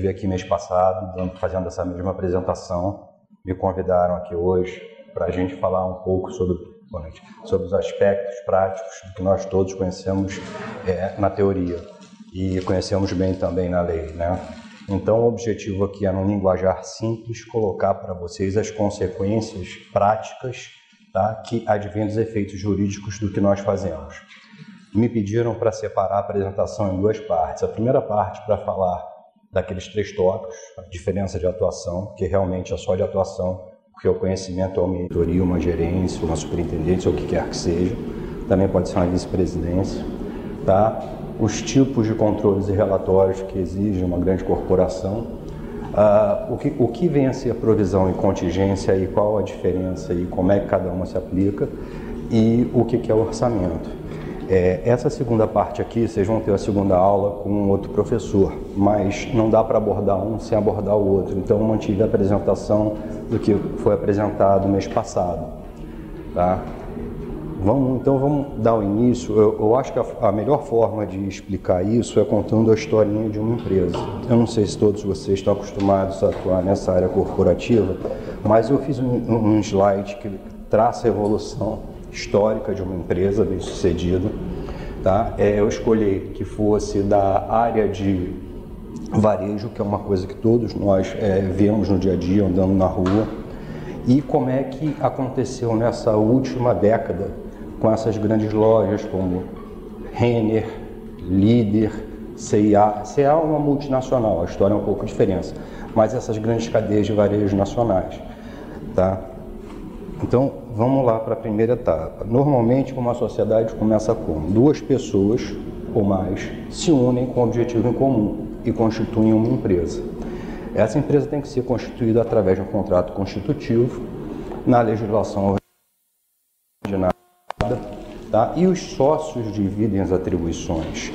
estive aqui mês passado, fazendo essa mesma apresentação. Me convidaram aqui hoje para a gente falar um pouco sobre os aspectos práticos que nós todos conhecemos na teoria e conhecemos bem também na lei, né? Então, o objetivo aqui é, num linguajar simples, colocar para vocês as consequências práticas, tá, que advêm dos efeitos jurídicos do que nós fazemos. Me pediram para separar a apresentação em duas partes. A primeira parte para falar daqueles 3 tópicos, a diferença de atuação, que realmente é só de atuação, porque o conhecimento é uma editoria, uma gerência, uma superintendência, ou o que quer que seja. Também pode ser uma vice-presidência, tá? Os tipos de controles e relatórios que exigem uma grande corporação, o que vem a ser provisão e contingência e qual a diferença e como é que cada uma se aplica e o que é o orçamento. Essa segunda parte aqui, vocês vão ter a segunda aula com outro professor, mas não dá para abordar um sem abordar o outro, então eu mantive a apresentação do que foi apresentado mês passado, tá? Então vamos dar o início. Eu acho que a melhor forma de explicar isso é contando a historinha de uma empresa. Eu não sei se todos vocês estão acostumados a atuar nessa área corporativa, mas eu fiz um slide que traça a evolução histórica de uma empresa bem-sucedida, tá? Eu escolhi que fosse da área de varejo, que é uma coisa que todos nós vemos no dia a dia, andando na rua, e como é que aconteceu nessa última década com essas grandes lojas como Renner, Líder, C&A. C&A é uma multinacional, a história é um pouco diferente, mas essas grandes cadeias de varejo nacionais, tá? Então, vamos lá para a primeira etapa. Normalmente, uma sociedade começa com 2 pessoas ou mais se unem com um objetivo em comum e constituem uma empresa. Essa empresa tem que ser constituída através de um contrato constitutivo, na legislação ordinária, tá? E os sócios dividem as atribuições.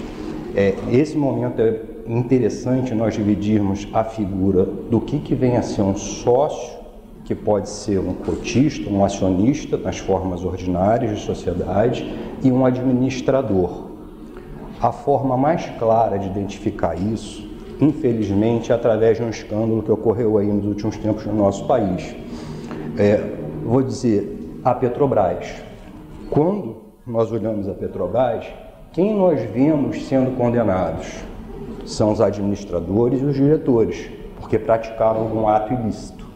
Esse momento é interessante nós dividirmos a figura do que vem a ser um sócio, que pode ser um cotista, um acionista nas formas ordinárias de sociedade e um administrador. A forma mais clara de identificar isso, infelizmente, é através de um escândalo que ocorreu aí nos últimos tempos no nosso país. Vou dizer, a Petrobras. Quando nós olhamos a Petrobras, quem nós vemos sendo condenados? São os administradores e os diretores, porque praticaram algum ato ilícito.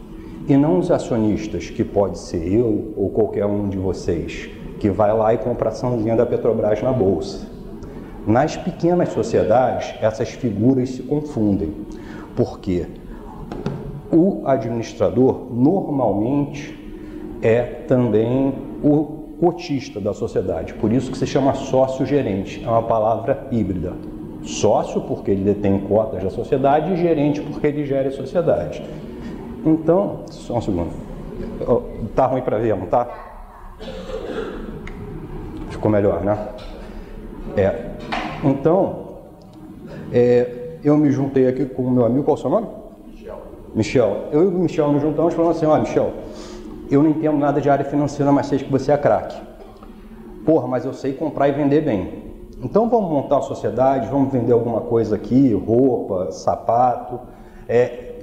E não os acionistas, que pode ser eu ou qualquer um de vocês, que vai lá e compra a açãozinha da Petrobras na bolsa. Nas pequenas sociedades, essas figuras se confundem, porque o administrador normalmente é também o cotista da sociedade, por isso que se chama sócio-gerente, é uma palavra híbrida. Sócio porque ele detém cotas da sociedade e gerente porque ele gera a sociedade. Então, só um segundo. Tá ruim para ver, não tá? Ficou melhor, né? Então, eu me juntei aqui com o meu amigo, qual é o seu nome? Michel. Eu e o Michel nos juntamos falando assim, Michel, eu não entendo nada de área financeira, mas sei que você é craque. Porra, mas eu sei comprar e vender bem. Então vamos montar uma sociedade, vamos vender alguma coisa aqui, roupa, sapato.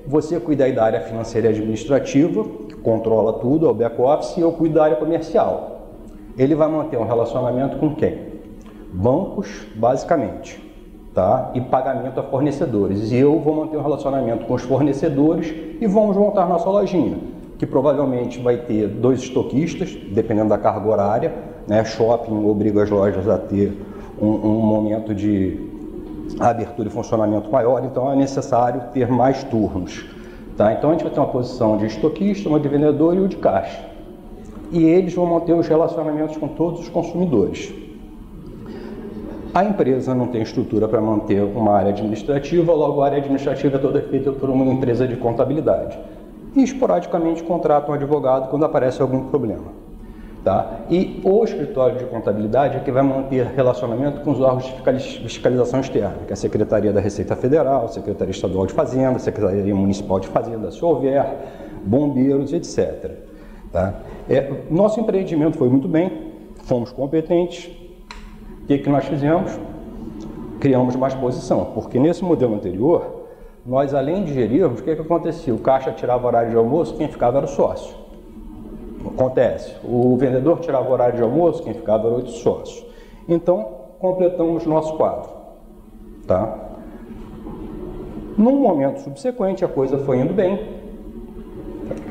Você cuida aí da área financeira e administrativa, que controla tudo, é o back-office, e eu cuido da área comercial. Ele vai manter um relacionamento com quem? Bancos, basicamente, tá? E pagamento a fornecedores. E eu vou manter um relacionamento com os fornecedores e vamos montar nossa lojinha, que provavelmente vai ter 2 estoquistas, dependendo da carga horária, né? Shopping obriga as lojas a ter um momento de abertura e funcionamento maior, então é necessário ter mais turnos, tá? Então a gente vai ter uma posição de estoquista, uma de vendedor e o de caixa. E eles vão manter os relacionamentos com todos os consumidores. A empresa não tem estrutura para manter uma área administrativa, logo a área administrativa é toda feita por uma empresa de contabilidade. E esporadicamente contrata um advogado quando aparece algum problema. Tá? E o escritório de contabilidade é que vai manter relacionamento com os órgãos de fiscalização externa, que é a Secretaria da Receita Federal, a Secretaria Estadual de Fazenda, a Secretaria Municipal de Fazenda, se houver, bombeiros, etc. Tá? Nosso empreendimento foi muito bem, fomos competentes. O que nós fizemos? Criamos mais posição, porque nesse modelo anterior, nós além de gerirmos, o que acontecia? O caixa tirava o horário de almoço, quem ficava era o sócio. Acontece, o vendedor tirava o horário de almoço, quem ficava era o outro sócio. Então, completamos nosso quadro. Tá? Num momento subsequente, a coisa foi indo bem,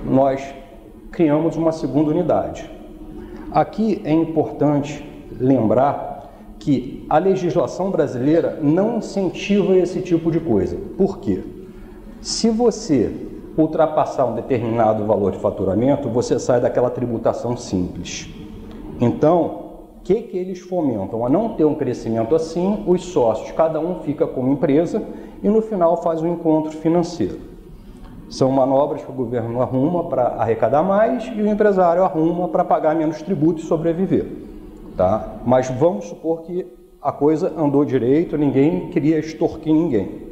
nós criamos uma segunda unidade. Aqui é importante lembrar que a legislação brasileira não incentiva esse tipo de coisa. Por quê? Se você ultrapassar um determinado valor de faturamento, você sai daquela tributação simples. Então, o que eles fomentam? A não ter um crescimento assim, os sócios, cada um fica como empresa e no final faz um encontro financeiro. São manobras que o governo arruma para arrecadar mais e o empresário arruma para pagar menos tributo e sobreviver. Tá? Mas vamos supor que a coisa andou direito, ninguém queria extorquir ninguém.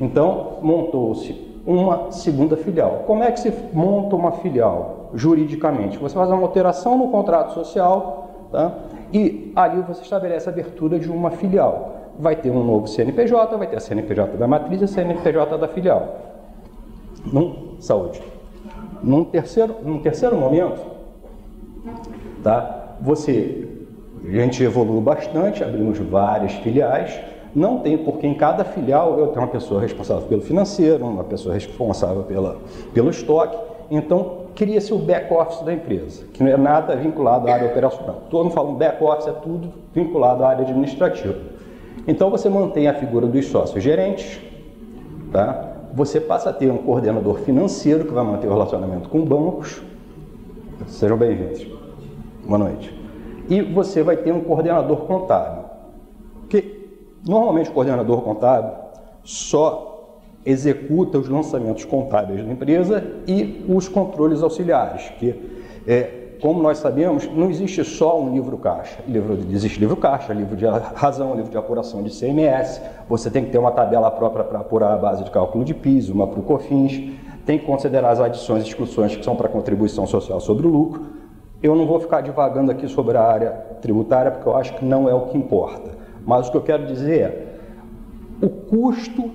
Então, montou-se uma segunda filial. Como é que se monta uma filial juridicamente? Você faz uma alteração no contrato social, tá? E ali você estabelece a abertura de uma filial. Vai ter um novo CNPJ, vai ter a CNPJ da matriz e a CNPJ da filial. Saúde. Num terceiro momento, tá? A gente evoluiu bastante, abrimos várias filiais. Não tem porque em cada filial eu tenho uma pessoa responsável pelo financeiro, uma pessoa responsável pelo estoque. Então, cria-se o back-office da empresa, que não é nada vinculado à área operacional. Todo mundo fala back-office, é tudo vinculado à área administrativa. Então, você mantém a figura dos sócios gerentes, tá? Você passa a ter um coordenador financeiro que vai manter o relacionamento com bancos. Sejam bem-vindos. Boa noite. E você vai ter um coordenador contábil. Normalmente o coordenador contábil só executa os lançamentos contábeis da empresa e os controles auxiliares, que, como nós sabemos, não existe só um livro caixa. Existe livro caixa, livro de razão, livro de apuração de ICMS, você tem que ter uma tabela própria para apurar a base de cálculo de PIS, uma para o COFINS, tem que considerar as adições e exclusões que são para contribuição social sobre o lucro. Eu não vou ficar divagando aqui sobre a área tributária, porque eu acho que não é o que importa. Mas o que eu quero dizer é, o custo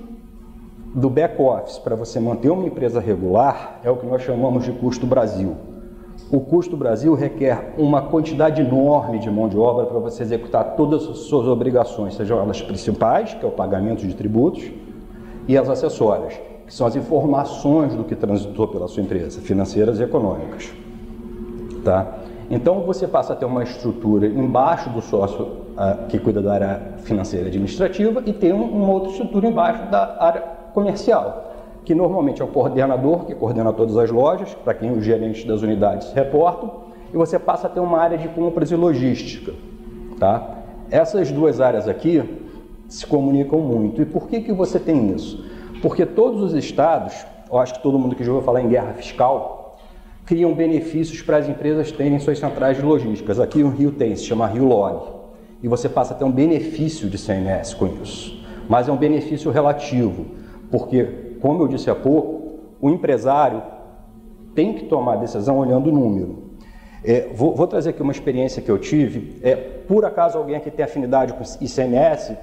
do back-office para você manter uma empresa regular é o que nós chamamos de custo Brasil. O custo Brasil requer uma quantidade enorme de mão de obra para você executar todas as suas obrigações, sejam elas principais, que é o pagamento de tributos, e as acessórias, que são as informações do que transitou pela sua empresa, financeiras e econômicas. Tá? Então você passa a ter uma estrutura embaixo do sócio que cuida da área financeira e administrativa e tem uma outra estrutura embaixo da área comercial, que normalmente é o coordenador, que coordena todas as lojas, para quem os gerentes das unidades se reportam, e você passa a ter uma área de compras e logística. Tá? Essas duas áreas aqui se comunicam muito. E por que você tem isso? Porque todos os estados, eu acho que todo mundo que já ouviu falar em guerra fiscal, criam benefícios para as empresas terem suas centrais de logísticas. Aqui o Rio tem, se chama Rio Log. E você passa a ter um benefício de CMS com isso. Mas é um benefício relativo, porque, como eu disse há pouco, o empresário tem que tomar a decisão olhando o número. Vou trazer aqui uma experiência que eu tive. Por acaso alguém aqui tem afinidade com ICMS,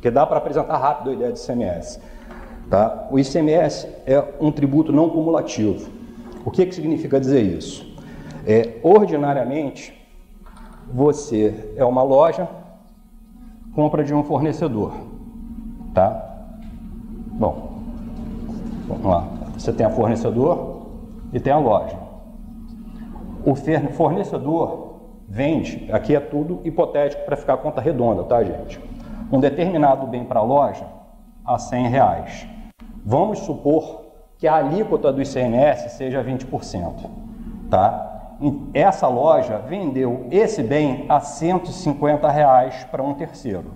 que dá para apresentar rápido a ideia de ICMS. Tá? O ICMS é um tributo não cumulativo. O que significa dizer isso? Ordinariamente, você é uma loja, compra de um fornecedor, tá? Bom, vamos lá. Você tem a fornecedor e tem a loja. O fornecedor vende, aqui é tudo hipotético para ficar a conta redonda, tá, gente? Um determinado bem para a loja a R$100. Vamos supor que a alíquota do ICMS seja 20%, tá? Essa loja vendeu esse bem a R$150 para um terceiro.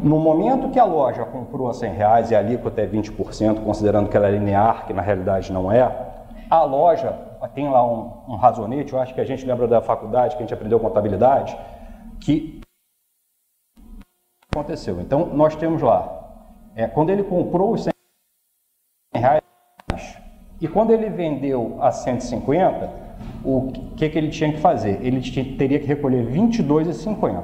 No momento que a loja comprou a R$100 e a alíquota é 20%, considerando que ela é linear, que na realidade não é, a loja tem lá um razonete, eu acho que a gente lembra da faculdade, que a gente aprendeu contabilidade, que aconteceu. Então, nós temos lá, quando ele comprou os R$100, e quando ele vendeu a 150, o que ele tinha que fazer? Ele teria que recolher R$22,50.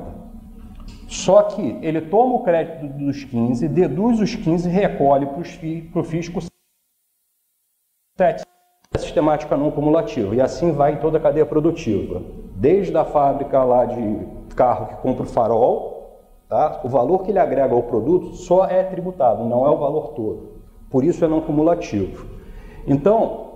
Só que ele toma o crédito dos 15, deduz os 15 e recolhe para o fisco 7. Sistemática não cumulativa. E assim vai em toda a cadeia produtiva. Desde a fábrica lá de carro que compra o farol, tá? O valor que ele agrega ao produto só é tributado, não é o valor todo. Por isso é não cumulativo. Então,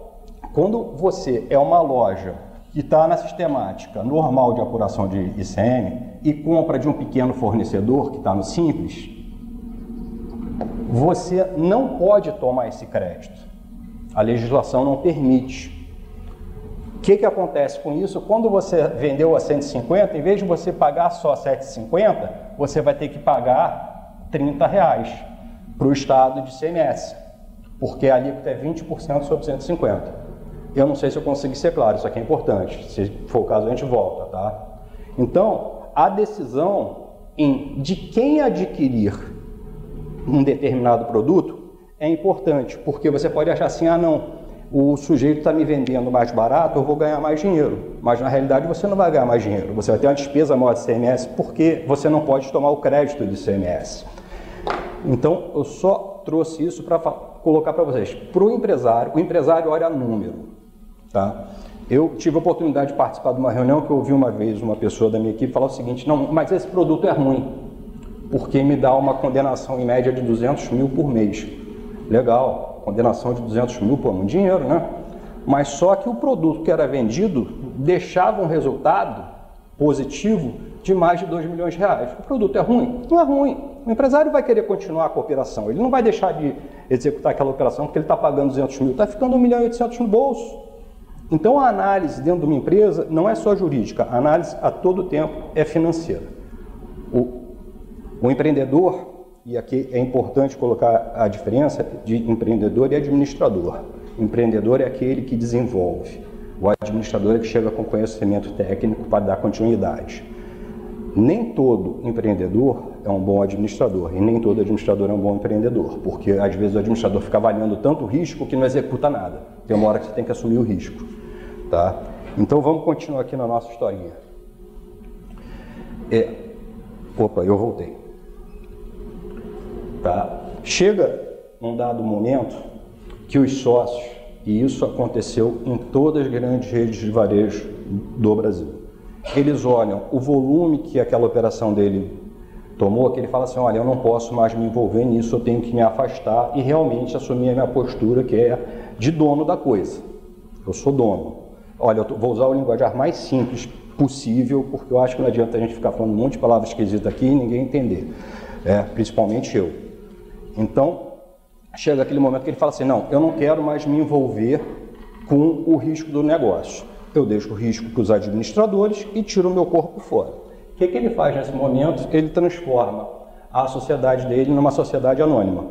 quando você é uma loja que está na sistemática normal de apuração de ICM e compra de um pequeno fornecedor que está no Simples, você não pode tomar esse crédito. A legislação não permite. O que acontece com isso? Quando você vendeu a 150, em vez de você pagar só 7,50, você vai ter que pagar R$30 para o estado de ICMS, porque a alíquota é 20% sobre 150. Eu não sei se eu consegui ser claro, isso aqui é importante. Se for o caso, a gente volta, tá? Então, a decisão de quem adquirir um determinado produto é importante, porque você pode achar assim, ah não, o sujeito está me vendendo mais barato, eu vou ganhar mais dinheiro. Mas na realidade você não vai ganhar mais dinheiro, você vai ter uma despesa maior de ICMS, porque você não pode tomar o crédito de ICMS. Então, eu só trouxe isso para colocar para vocês. Para o empresário olha número. Tá? Eu tive a oportunidade de participar de uma reunião que eu ouvi uma vez uma pessoa da minha equipe falar o seguinte: não, mas esse produto é ruim, porque me dá uma condenação em média de 200 mil por mês. Legal, condenação de 200 mil, pô, muito dinheiro, né? Mas só que o produto que era vendido deixava um resultado positivo de mais de 2 milhões de reais. O produto é ruim? Não é ruim. O empresário vai querer continuar com a operação, ele não vai deixar de executar aquela operação porque ele está pagando 200 mil, está ficando 1 milhão e 800 no bolso. Então, a análise dentro de uma empresa não é só jurídica, a análise a todo tempo é financeira. O empreendedor, e aqui é importante colocar a diferença de empreendedor e administrador. O empreendedor é aquele que desenvolve, o administrador é que chega com conhecimento técnico para dar continuidade. Nem todo empreendedor é um bom administrador e nem todo administrador é um bom empreendedor, porque às vezes o administrador fica avaliando tanto risco que não executa nada. Tem uma hora que você tem que assumir o risco. Tá? Então vamos continuar aqui na nossa historinha. Opa, eu voltei. Tá? Chega num dado momento que os sócios, e isso aconteceu em todas as grandes redes de varejo do Brasil, eles olham o volume que aquela operação dele tomou, que ele fala assim, olha, eu não posso mais me envolver nisso, eu tenho que me afastar e realmente assumir a minha postura, que é de dono da coisa. Eu sou dono. Olha, eu vou usar o linguajar mais simples possível, porque eu acho que não adianta a gente ficar falando um monte de palavras esquisitas aqui e ninguém entender, principalmente eu. Então, chega aquele momento que ele fala assim, não, eu não quero mais me envolver com o risco do negócio. Eu deixo o risco para os administradores e tiro o meu corpo fora. O que ele faz nesse momento? Ele transforma a sociedade dele numa sociedade anônima.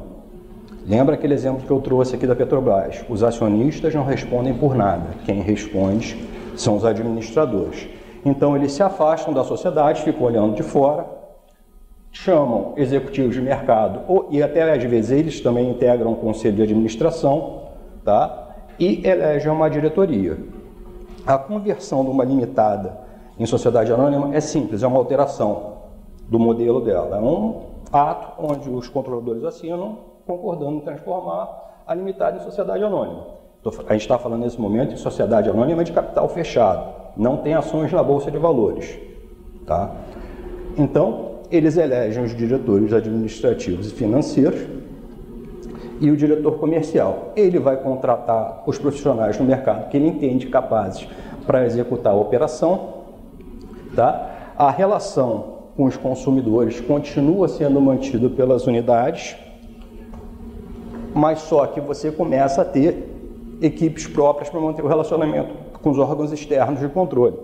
Lembra aquele exemplo que eu trouxe aqui da Petrobras? Os acionistas não respondem por nada. Quem responde são os administradores. Então, eles se afastam da sociedade, ficam olhando de fora, chamam executivos de mercado, e até às vezes eles também integram um conselho de administração, tá? E elegem uma diretoria. A conversão de uma limitada em sociedade anônima é simples, é uma alteração do modelo dela. É um ato onde os controladores assinam, concordando em transformar a limitada em sociedade anônima. A gente está falando nesse momento em sociedade anônima de capital fechado, não tem ações na Bolsa de Valores. Tá? Então, eles elegem os diretores administrativos e financeiros e o diretor comercial. Ele vai contratar os profissionais no mercado que ele entende capazes para executar a operação. Tá? A relação com os consumidores continua sendo mantida pelas unidades, mas só que você começa a ter equipes próprias para manter o relacionamento com os órgãos externos de controle,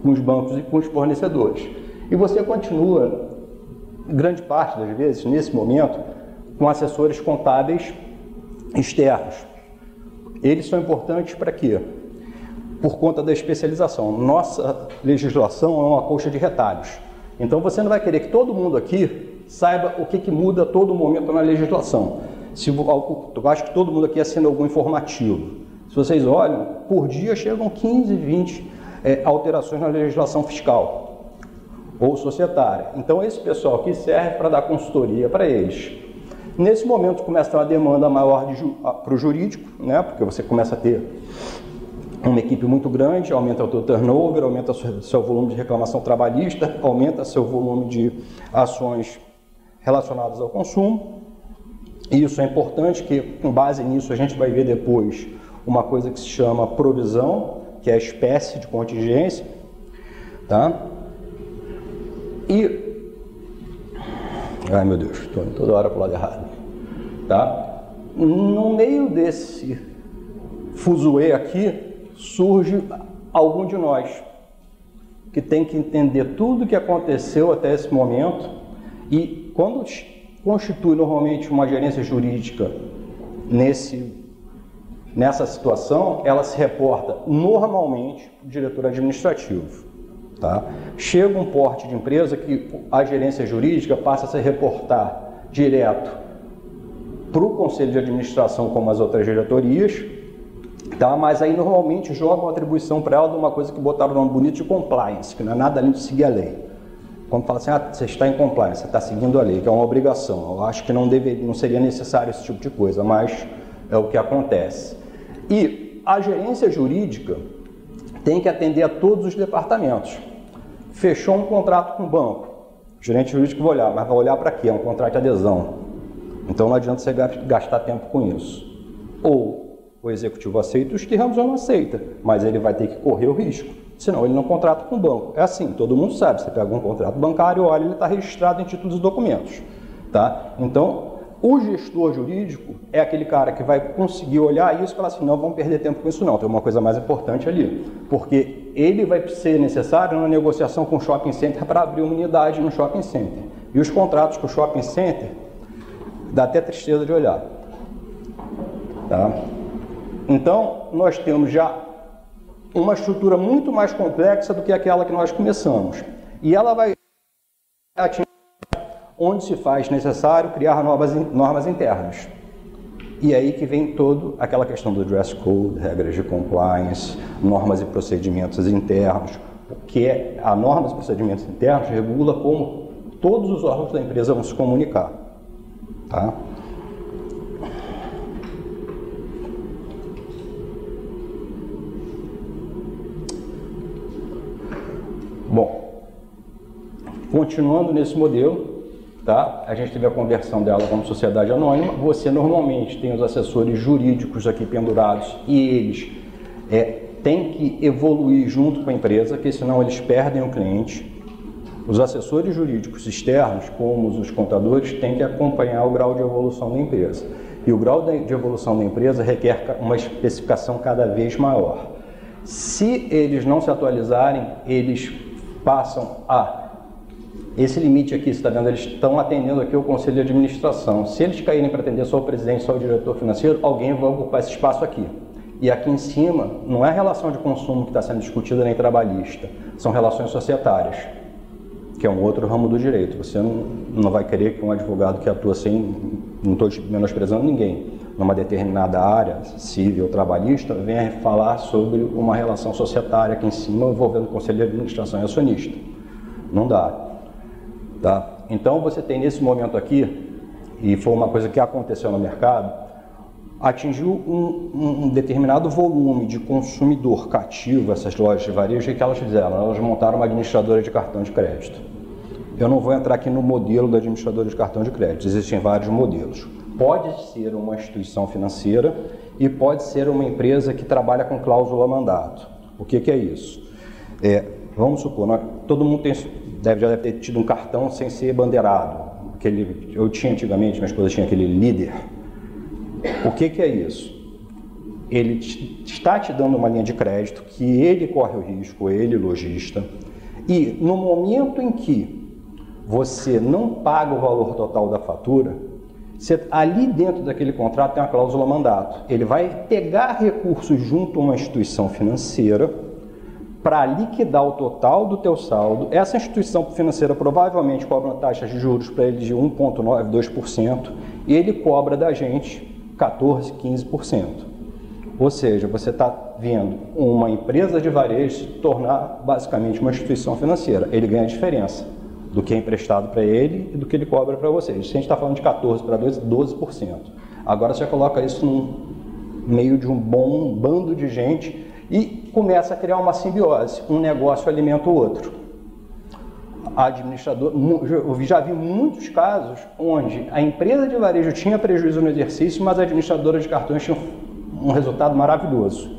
com os bancos e com os fornecedores. E você continua, grande parte das vezes, nesse momento, com assessores contábeis externos. Eles são importantes para quê? Por conta da especialização. Nossa legislação é uma colcha de retalhos. Então você não vai querer que todo mundo aqui saiba o que muda a todo momento na legislação. Eu acho que todo mundo aqui assina algum informativo. Se vocês olham, por dia chegam 15, 20 alterações na legislação fiscal. ou societária. Então, esse pessoal aqui serve para dar consultoria para eles. Nesse momento, começa a ter uma demanda maior para o jurídico, né? Porque você começa a ter uma equipe muito grande, aumenta o teu turnover, aumenta o seu volume de reclamação trabalhista, aumenta seu volume de ações relacionadas ao consumo. E isso é importante, que com base nisso a gente vai ver depois uma coisa que se chama provisão, que é a espécie de contingência, tá? E... ai meu Deus, estou indo toda hora para o lado errado, tá? No meio desse fuzuê aqui, surge algum de nós que tem que entender tudo o que aconteceu até esse momento, e quando constitui normalmente uma gerência jurídica nessa situação, ela se reporta normalmente para o diretor administrativo. Tá? Chega um porte de empresa que a gerência jurídica passa a se reportar direto para o conselho de administração, como as outras diretorias, tá? Mas aí normalmente jogam atribuição para ela de uma coisa que botaram no nome bonito de compliance, que não é nada além de seguir a lei. Quando fala assim, você está em compliance, você está seguindo a lei, que é uma obrigação. Eu acho que não seria necessário esse tipo de coisa, mas é o que acontece. E a gerência jurídica tem que atender a todos os departamentos. Fechou um contrato com o banco, o gerente jurídico vai olhar, mas vai olhar para quê? É um contrato de adesão. Então não adianta você gastar tempo com isso. Ou o executivo aceita os termos ou não aceita, mas ele vai ter que correr o risco, senão ele não contrata com o banco. É assim, todo mundo sabe, você pega um contrato bancário, olha, ele está registrado em títulos e documentos. Tá? Então, o gestor jurídico é aquele cara que vai conseguir olhar isso e falar assim, não vamos perder tempo com isso não, tem uma coisa mais importante ali, porque ele vai ser necessário na negociação com o shopping center para abrir uma unidade no shopping center. E os contratos com o shopping center, dá até tristeza de olhar. Tá? Então, nós temos já uma estrutura muito mais complexa do que aquela que nós começamos. E ela vai atingir onde se faz necessário criar normas internas. E é aí que vem toda aquela questão do dress code, regras de compliance, normas e procedimentos internos, porque a normas e procedimentos internos regula como todos os órgãos da empresa vão se comunicar. Tá? Bom, continuando nesse modelo, tá? A gente teve a conversão dela como sociedade anônima. Você normalmente tem os assessores jurídicos aqui pendurados e eles têm que evoluir junto com a empresa, porque senão eles perdem o cliente. Os assessores jurídicos externos, como os contadores, têm que acompanhar o grau de evolução da empresa. E o grau de evolução da empresa requer uma especificação cada vez maior. Se eles não se atualizarem, eles passam esse limite aqui, você está vendo, eles estão atendendo aqui o conselho de administração. Se eles caírem para atender só o presidente, só o diretor financeiro, alguém vai ocupar esse espaço aqui. E aqui em cima, não é relação de consumo que está sendo discutida nem trabalhista, são relações societárias, que é um outro ramo do direito. Você não vai querer que um advogado que atua sem, não estou menosprezando ninguém, numa determinada área civil ou trabalhista, venha falar sobre uma relação societária aqui em cima envolvendo o conselho de administração e acionista. Não dá. Tá? Então você tem nesse momento aqui, e foi uma coisa que aconteceu no mercado, atingiu um determinado volume de consumidor cativo, essas lojas de varejo, o que elas fizeram? Elas montaram uma administradora de cartão de crédito. Eu não vou entrar aqui no modelo da administradora de cartão de crédito, existem vários modelos. Pode ser uma instituição financeira e pode ser uma empresa que trabalha com cláusula mandato. O que é isso? Vamos supor, todo mundo já deve ter tido um cartão sem ser bandeirado. Eu tinha antigamente, minha esposa tinha aquele líder. O que é isso? Ele está te dando uma linha de crédito que ele corre o risco, ele lojista, e no momento em que você não paga o valor total da fatura, ali dentro daquele contrato tem uma cláusula mandato. Ele vai pegar recursos junto a uma instituição financeira para liquidar o total do teu saldo. Essa instituição financeira provavelmente cobra uma taxa de juros para ele de 1,9%, 2%, e ele cobra da gente 14%, 15%. Ou seja, você está vendo uma empresa de varejo se tornar basicamente uma instituição financeira. Ele ganha a diferença. do que é emprestado para ele e do que ele cobra para vocês. Se a gente está falando de 14 para 12%. Agora você coloca isso no meio de um bom bando de gente e começa a criar uma simbiose. Um negócio alimenta o outro. Eu já vi muitos casos onde a empresa de varejo tinha prejuízo no exercício, mas a administradora de cartões tinha um resultado maravilhoso.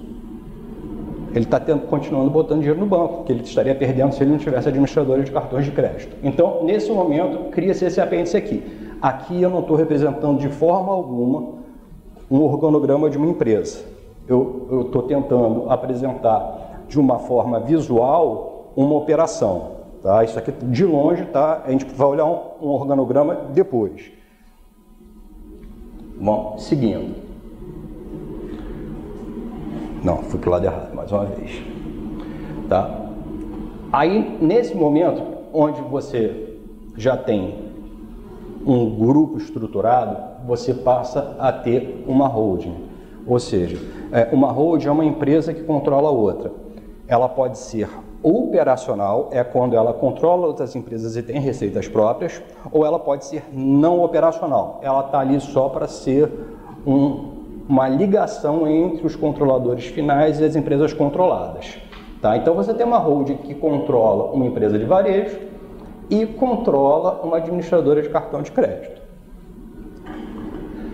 Ele está continuando botando dinheiro no banco, que ele estaria perdendo se ele não tivesse administradora de cartões de crédito. Então, nesse momento, cria-se esse apêndice aqui. Aqui eu não estou representando de forma alguma um organograma de uma empresa. Eu estou tentando apresentar de uma forma visual uma operação. Tá? Isso aqui de longe, tá? A gente vai olhar um organograma depois. Bom, seguindo. Não, fui para o lado errado, mais uma vez. Tá? Aí, nesse momento, onde você já tem um grupo estruturado, você passa a ter uma holding. Ou seja, uma holding é uma empresa que controla a outra. Ela pode ser operacional, é quando ela controla outras empresas e tem receitas próprias, ou ela pode ser não operacional. Ela está ali só para ser uma ligação entre os controladores finais e as empresas controladas. Tá? Então você tem uma holding que controla uma empresa de varejo e controla uma administradora de cartão de crédito.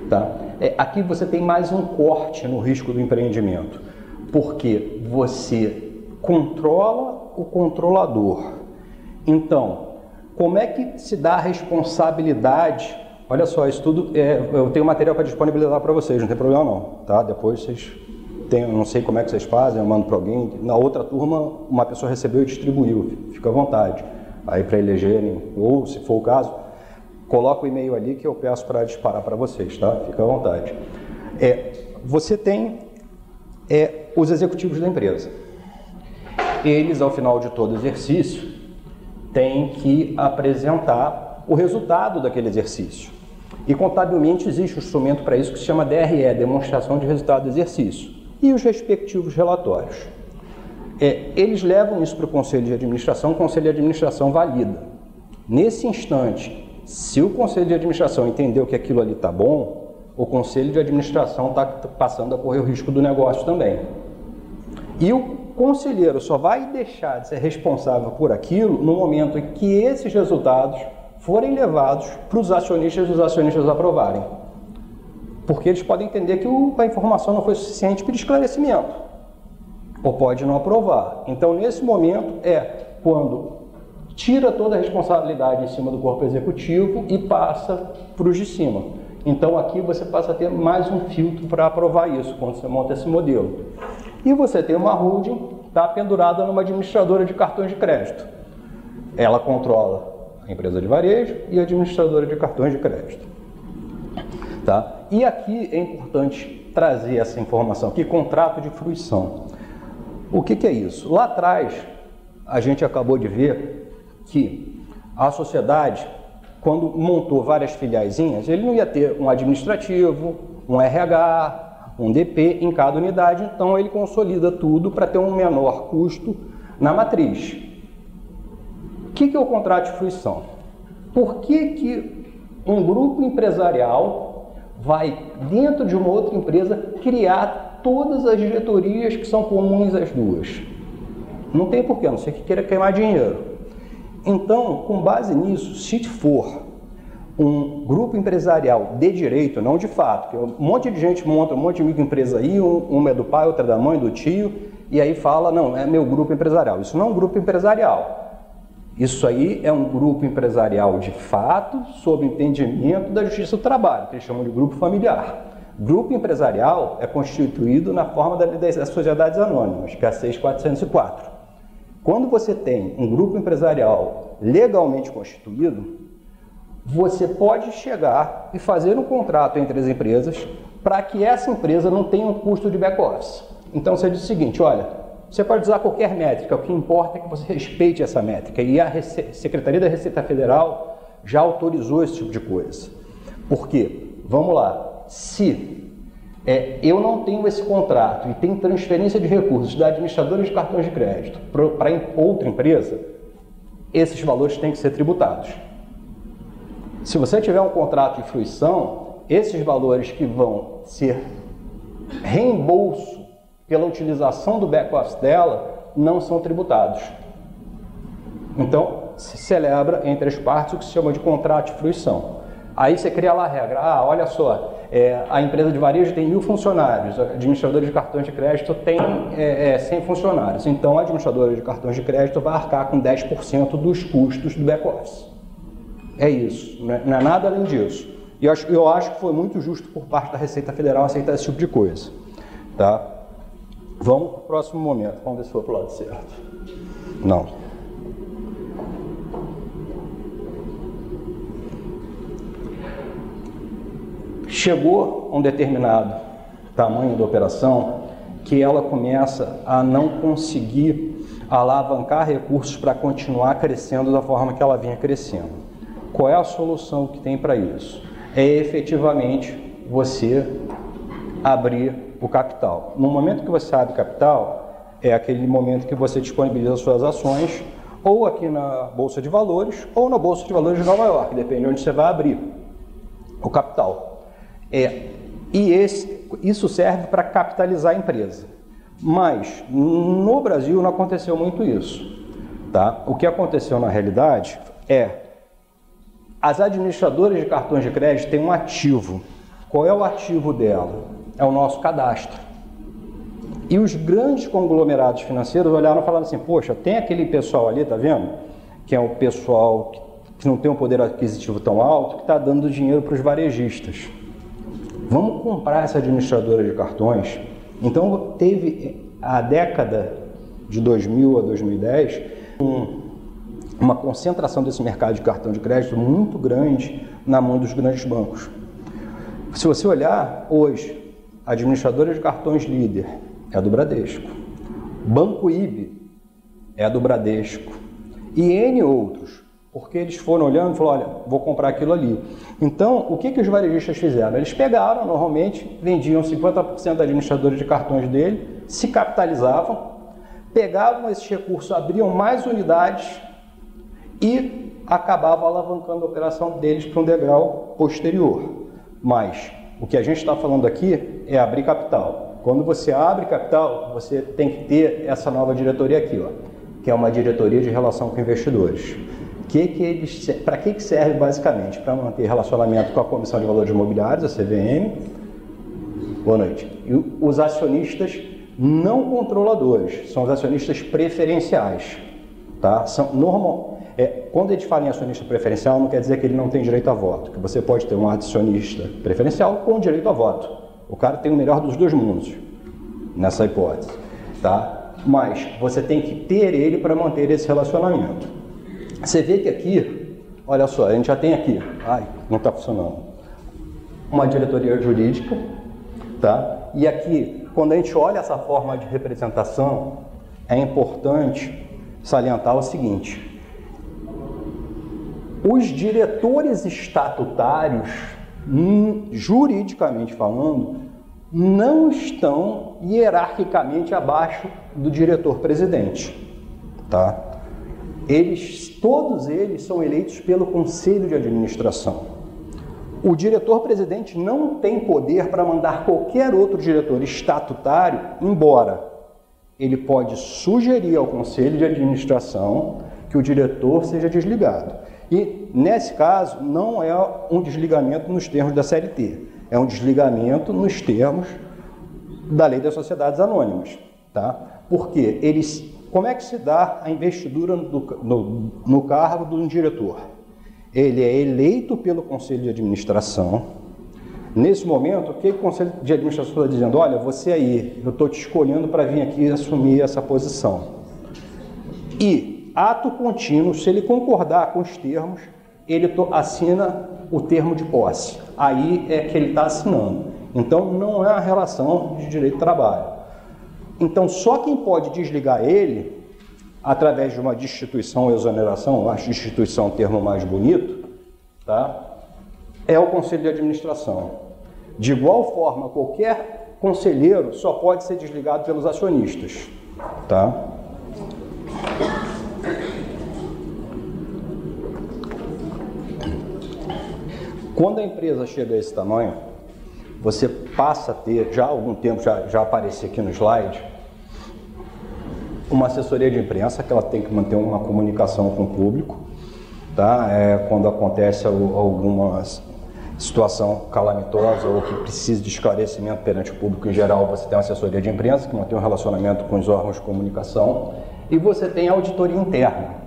Tá? Aqui você tem mais um corte no risco do empreendimento, porque você controla o controlador. Então, como é que se dá a responsabilidade? Olha só, isso tudo, eu tenho material para disponibilizar para vocês, não tem problema não, tá? Depois vocês têm, eu não sei como é que vocês fazem, eu mando para alguém. Na outra turma, uma pessoa recebeu e distribuiu, fica à vontade. Aí para elegerem, ou se for o caso, coloca o e-mail ali que eu peço para disparar para vocês, tá? Fica à vontade. Você tem os executivos da empresa. Eles, ao final de todo exercício, têm que apresentar o resultado daquele exercício. E contabilmente existe um instrumento para isso que se chama DRE, Demonstração de Resultado do Exercício, e os respectivos relatórios. Eles levam isso para o Conselho de Administração, o Conselho de Administração valida. Nesse instante, se o Conselho de Administração entendeu que aquilo ali está bom, o Conselho de Administração está passando a correr o risco do negócio também. E o conselheiro só vai deixar de ser responsável por aquilo no momento em que esses resultados forem levados para os acionistas e os acionistas aprovarem. Porque eles podem entender que a informação não foi suficiente para esclarecimento, ou pode não aprovar. Então, nesse momento, quando tira toda a responsabilidade em cima do corpo executivo e passa para os de cima. Então, aqui você passa a ter mais um filtro para aprovar isso, quando você monta esse modelo. E você tem uma holding, tá, pendurada numa administradora de cartões de crédito. Ela controla a empresa de varejo e a administradora de cartões de crédito. Tá? E aqui é importante trazer essa informação aqui, contrato de fruição. O que é isso? Lá atrás, a gente acabou de ver que a sociedade, quando montou várias filiaizinhas, ele não ia ter um administrativo, um RH, um DP em cada unidade, então ele consolida tudo para ter um menor custo na matriz. O que é o contrato de fruição? Por que um grupo empresarial vai, dentro de uma outra empresa, criar todas as diretorias que são comuns às duas? Não tem porquê, a não ser que queira queimar dinheiro. Então, com base nisso, se for um grupo empresarial de direito, não de fato, que um monte de gente monta um monte de microempresa aí, uma é do pai, outra é da mãe, do tio, e aí fala, não, é meu grupo empresarial. Isso não é um grupo empresarial. Isso aí é um grupo empresarial de fato, sob entendimento da Justiça do Trabalho, que eles chamam de grupo familiar. Grupo empresarial é constituído na forma das sociedades anônimas, que é a 6404. Quando você tem um grupo empresarial legalmente constituído, você pode chegar e fazer um contrato entre as empresas para que essa empresa não tenha um custo de back-office. Então você diz o seguinte, olha, você pode usar qualquer métrica, o que importa é que você respeite essa métrica. E a Secretaria da Receita Federal já autorizou esse tipo de coisa. Por quê? Vamos lá, se eu não tenho esse contrato e tem transferência de recursos da administradora de cartões de crédito para outra empresa, esses valores têm que ser tributados. Se você tiver um contrato de fruição, esses valores que vão ser reembolso pela utilização do back-office dela não são tributados. Então, se celebra entre as partes o que se chama de contrato de fruição. Aí você cria lá a regra, olha só, a empresa de varejo tem 1000 funcionários, a administradora de cartões de crédito tem 100 funcionários, então a administradora de cartões de crédito vai arcar com 10% dos custos do back-office. É isso, não é nada além disso. E eu acho que foi muito justo por parte da Receita Federal aceitar esse tipo de coisa. Tá? Vamos para o próximo momento, vamos ver se foi para o lado certo. Não. Chegou a um determinado tamanho da operação que ela começa a não conseguir alavancar recursos para continuar crescendo da forma que ela vinha crescendo. Qual é a solução que tem para isso? É efetivamente você abrir o capital. No momento que você abre capital, é aquele momento que você disponibiliza suas ações ou aqui na Bolsa de Valores ou na Bolsa de Valores de Nova York, depende de onde você vai abrir o capital. Isso serve para capitalizar a empresa. Mas no Brasil não aconteceu muito isso. Tá? O que aconteceu na realidade as administradoras de cartões de crédito têm um ativo. Qual é o ativo dela? É o nosso cadastro. E os grandes conglomerados financeiros olharam e falaram assim, poxa, tem aquele pessoal ali, tá vendo? Que é o pessoal que não tem um poder aquisitivo tão alto, que está dando dinheiro para os varejistas. Vamos comprar essa administradora de cartões? Então teve a década de 2000 a 2010 uma concentração desse mercado de cartão de crédito muito grande na mão dos grandes bancos. Se você olhar hoje, a administradora de cartões líder é a do Bradesco, Banco IB é a do Bradesco e N outros, porque eles foram olhando e falaram, olha, vou comprar aquilo ali. Então, o que os varejistas fizeram? Eles pegaram, normalmente, vendiam 50% da administradora de cartões dele, se capitalizavam, pegavam esses recursos, abriam mais unidades e acabavam alavancando a operação deles para um degrau posterior. Mas o que a gente está falando aqui é abrir capital. Quando você abre capital, você tem que ter essa nova diretoria aqui, ó, que é uma diretoria de relação com investidores. Para que serve basicamente? Para manter relacionamento com a Comissão de Valores Imobiliários, a CVM. Boa noite. E os acionistas não controladores, são os acionistas preferenciais. Tá? Quando a gente fala em acionista preferencial, não quer dizer que ele não tem direito a voto, que você pode ter um acionista preferencial com direito a voto. O cara tem o melhor dos dois mundos, nessa hipótese. Tá? Mas você tem que ter ele para manter esse relacionamento. Você vê que aqui, olha só, a gente já tem aqui, não está funcionando, uma diretoria jurídica, tá? E aqui, quando a gente olha essa forma de representação, é importante salientar o seguinte: os diretores estatutários, juridicamente falando, não estão hierarquicamente abaixo do diretor-presidente, tá? Todos eles são eleitos pelo Conselho de Administração. O diretor-presidente não tem poder para mandar qualquer outro diretor estatutário embora. Ele pode sugerir ao Conselho de Administração que o diretor seja desligado. E, nesse caso, não é um desligamento nos termos da CLT, é um desligamento nos termos da Lei das Sociedades Anônimas. Tá? Porque como é que se dá a investidura no cargo de um diretor? Ele é eleito pelo Conselho de Administração. Nesse momento, o que o Conselho de Administração está dizendo? Olha, você aí, eu estou te escolhendo para vir aqui assumir essa posição. E, ato contínuo, se ele concordar com os termos, ele assina o termo de posse. Aí é que ele está assinando. Então, não é uma relação de direito de trabalho. Então, só quem pode desligar ele, através de uma destituição ou exoneração, eu acho destituição o termo mais bonito, tá? É o Conselho de Administração. De igual forma, qualquer conselheiro só pode ser desligado pelos acionistas, tá? Quando a empresa chega a esse tamanho, você passa a ter, já há algum tempo, já apareceu aqui no slide, uma assessoria de imprensa, que ela tem que manter uma comunicação com o público, tá? Quando acontece alguma situação calamitosa ou que precisa de esclarecimento perante o público em geral, você tem uma assessoria de imprensa que mantém um relacionamento com os órgãos de comunicação, e você tem a auditoria interna.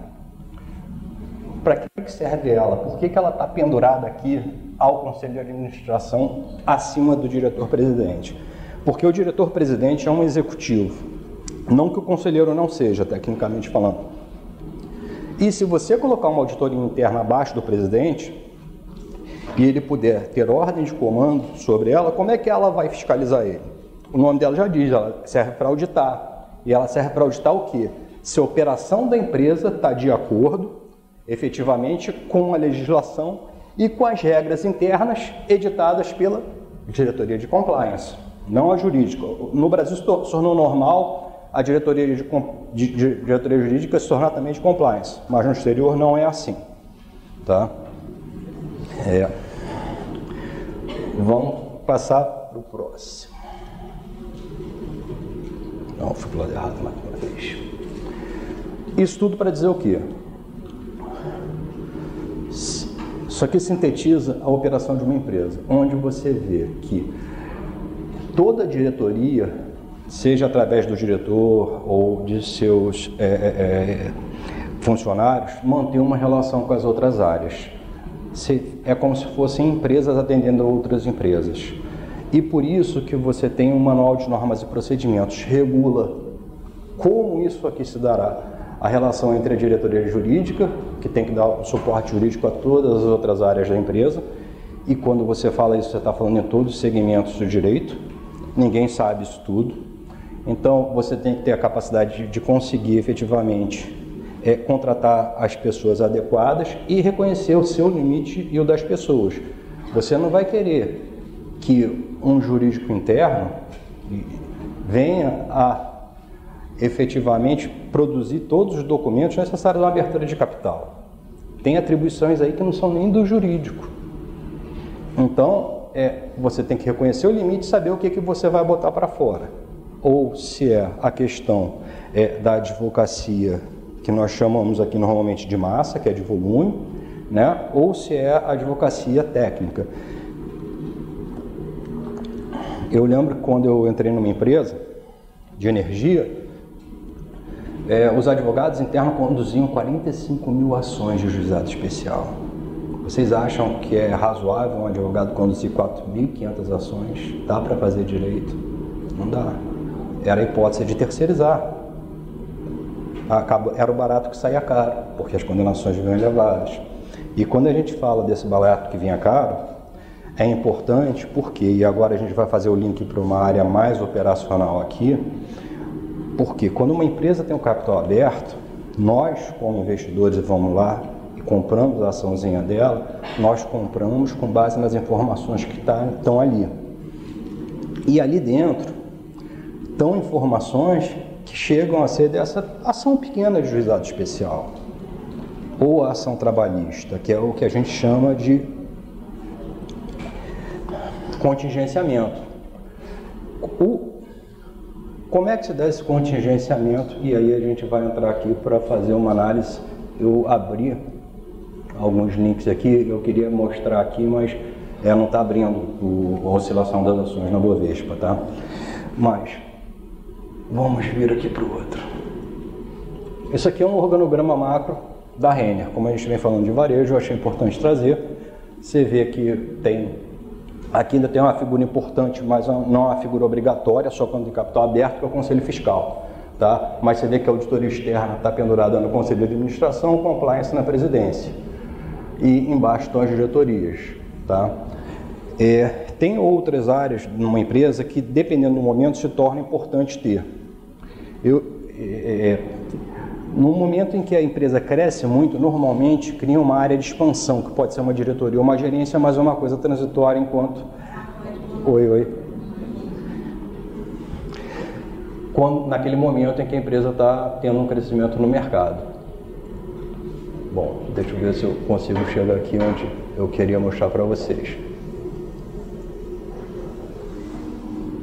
Para que serve ela? Por que ela está pendurada aqui ao Conselho de Administração acima do diretor-presidente? Porque o diretor-presidente é um executivo, não que o conselheiro não seja, tecnicamente falando. E se você colocar uma auditoria interna abaixo do presidente, e ele puder ter ordem de comando sobre ela, como é que ela vai fiscalizar ele? O nome dela já diz, ela serve para auditar. E ela serve para auditar o quê? Se a operação da empresa está de acordo, efetivamente, com a legislação e com as regras internas editadas pela diretoria de compliance, não a jurídica. No Brasil se tornou normal a diretoria jurídica se tornar também de compliance, mas no exterior não é assim, tá? Vamos passar para o próximo. Não, fui para o lado errado mais uma vez. Isso tudo para dizer o quê? Isso aqui sintetiza a operação de uma empresa, onde você vê que toda a diretoria, seja através do diretor ou de seus funcionários, mantém uma relação com as outras áreas. É como se fossem empresas atendendo a outras empresas. E por isso que você tem um manual de normas e procedimentos, regula como isso aqui se dará. A relação entre a diretoria jurídica, que tem que dar o suporte jurídico a todas as outras áreas da empresa, e quando você fala isso, você está falando em todos os segmentos do direito, ninguém sabe isso tudo. Então, você tem que ter a capacidade de conseguir efetivamente contratar as pessoas adequadas e reconhecer o seu limite e o das pessoas. Você não vai querer que um jurídico interno venha a efetivamente produzir todos os documentos necessários à abertura de capital. Tem atribuições aí que não são nem do jurídico. Então, você tem que reconhecer o limite e saber o que você vai botar para fora. Ou se é a questão da advocacia, que nós chamamos aqui normalmente de massa, que é de volume, né? Ou se é a advocacia técnica. Eu lembro que quando eu entrei numa empresa de energia, os advogados internos conduziam 45 mil ações de juizado especial. Vocês acham que é razoável um advogado conduzir 4.500 ações? Dá para fazer direito? Não dá. Era a hipótese de terceirizar. Era o barato que saía caro, porque as condenações vinham elevadas. E quando a gente fala desse barato que vinha caro, é importante porque, e agora a gente vai fazer o link para uma área mais operacional aqui, porque quando uma empresa tem o capital aberto, nós, como investidores, vamos lá e compramos a açãozinha dela, nós compramos com base nas informações que estão ali. E ali dentro estão informações que chegam a ser dessa ação pequena de juizado especial, ou a ação trabalhista, que é o que a gente chama de contingenciamento. Como é que se dá esse contingenciamento? E aí a gente vai entrar aqui para fazer uma análise. Eu abri alguns links aqui, eu queria mostrar aqui, mas não está abrindo a oscilação das ações na Bovespa, tá? Mas vamos vir aqui para o outro. Isso aqui é um organograma macro da Renner. Como a gente vem falando de varejo, eu achei importante trazer. Você vê que aqui ainda tem uma figura importante, mas não uma figura obrigatória, só quando tem capital aberto, que é o Conselho Fiscal. Tá? Mas você vê que a auditoria externa está pendurada no Conselho de Administração, compliance na presidência. E embaixo estão as diretorias. Tá? Tem outras áreas numa empresa que, dependendo do momento, se torna importante ter. No momento em que a empresa cresce muito, normalmente cria uma área de expansão, que pode ser uma diretoria ou uma gerência, mas é uma coisa transitória enquanto... naquele momento em que a empresa está tendo um crescimento no mercado. Bom, Deixa eu ver se eu consigo chegar aqui onde eu queria mostrar para vocês.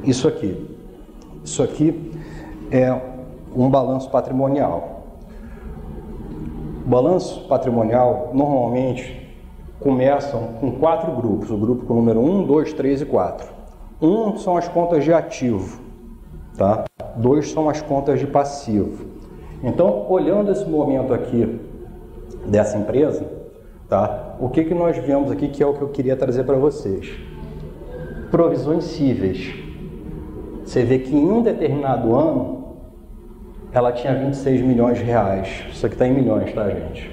Isso aqui é um balanço patrimonial. O balanço patrimonial normalmente começam com 4 grupos, o grupo com o número 1, 2, 3 e 4. 1 são as contas de ativo, tá? 2 são as contas de passivo. Então, olhando esse momento aqui dessa empresa, tá? O que nós vemos aqui, que é o que eu queria trazer para vocês? Provisões cíveis. Você vê que em um determinado ano, ela tinha 26 milhões de reais. Isso aqui está em milhões, tá, gente?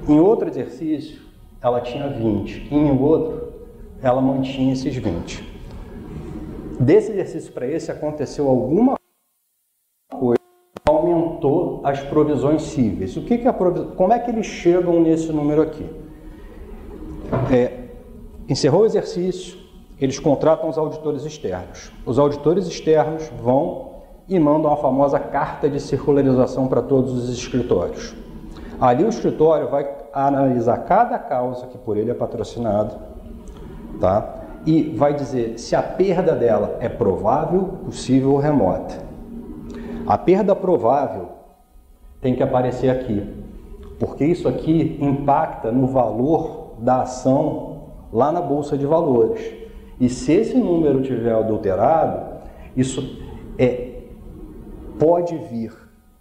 Em outro exercício, ela tinha 20. E em outro, ela mantinha esses 20. Desse exercício para esse, aconteceu alguma coisa, aumentou as provisões cíveis. O que é a provisão? Como é que eles chegam nesse número aqui? Encerrou o exercício, eles contratam os auditores externos. Os auditores externos vão e mandam a famosa carta de circularização para todos os escritórios. Ali o escritório vai analisar cada causa que por ele é patrocinado, tá? E vai dizer se a perda dela é provável, possível ou remota. A perda provável tem que aparecer aqui, porque isso aqui impacta no valor da ação lá na Bolsa de Valores. E se esse número tiver adulterado, isso pode vir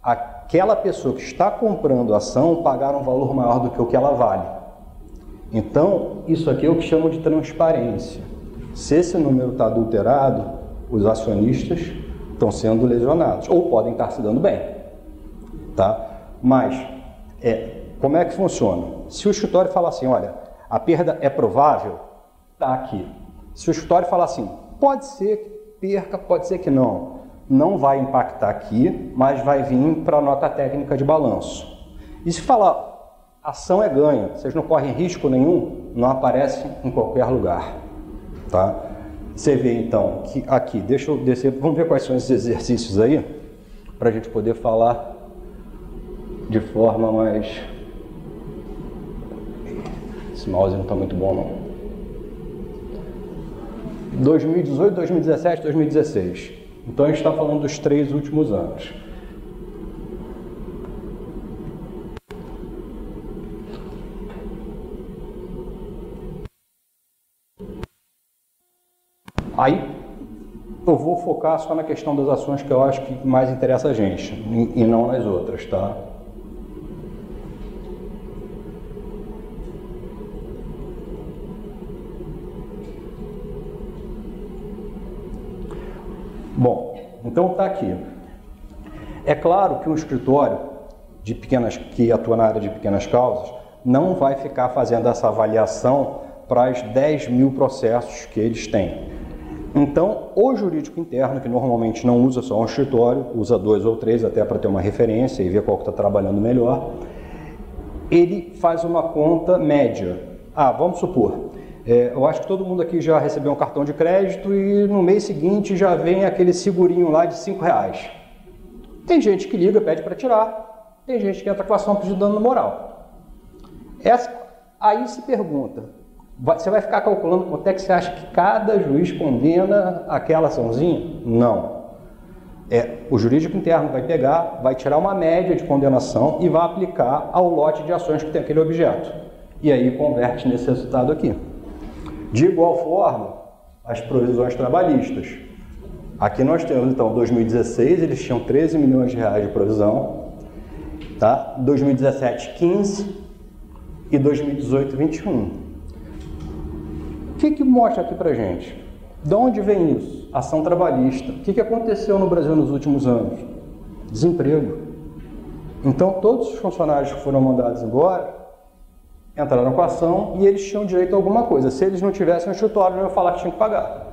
aquela pessoa que está comprando a ação pagar um valor maior do que o que ela vale. Então, isso aqui é o que chamam de transparência. Se esse número está adulterado, os acionistas estão sendo lesionados, ou podem estar se dando bem, tá? Mas, como é que funciona? Se o escritório falar assim, olha, a perda é provável, está aqui. Se o escritório falar assim, pode ser que perca, pode ser que não vai impactar aqui, mas vai vir para a nota técnica de balanço. E se falar, ação é ganho, vocês não correm risco nenhum, não aparece em qualquer lugar, tá? Você vê então que aqui, deixa eu descer, vamos ver quais são esses exercícios aí, para a gente poder falar de forma mais... Esse mouse não está muito bom não. 2018, 2017, 2016. Então a gente está falando dos 3 últimos anos. Aí eu vou focar só na questão das ações que eu acho que mais interessa a gente e não nas outras, tá? Bom, então está aqui. É claro que um escritório que atua na área de pequenas causas não vai ficar fazendo essa avaliação para as 10 mil processos que eles têm. Então, o jurídico interno, que normalmente não usa só um escritório, usa 2 ou 3 até para ter uma referência e ver qual que está trabalhando melhor, ele faz uma conta média. Vamos supor, eu acho que todo mundo aqui já recebeu um cartão de crédito e no mês seguinte já vem aquele segurinho lá de R$5. Tem gente que liga, pede para tirar, tem gente que entra com a ação pedindo dano moral. Aí se pergunta, você vai ficar calculando quanto é que você acha que cada juiz condena aquela açãozinha? Não. O jurídico interno vai pegar, vai tirar uma média de condenação e vai aplicar ao lote de ações que tem aquele objeto. E aí converte nesse resultado aqui. De igual forma, as provisões trabalhistas. Aqui nós temos, então, 2016, eles tinham 13 milhões de reais de provisão, tá? 2017, 15 e 2018, 21. O que mostra aqui pra gente? De onde vem isso? Ação trabalhista. O que aconteceu no Brasil nos últimos anos? Desemprego. Então, todos os funcionários que foram mandados embora entraram com a ação e eles tinham direito a alguma coisa. Se eles não tivessem o escritório, eu ia falar que tinham que pagar.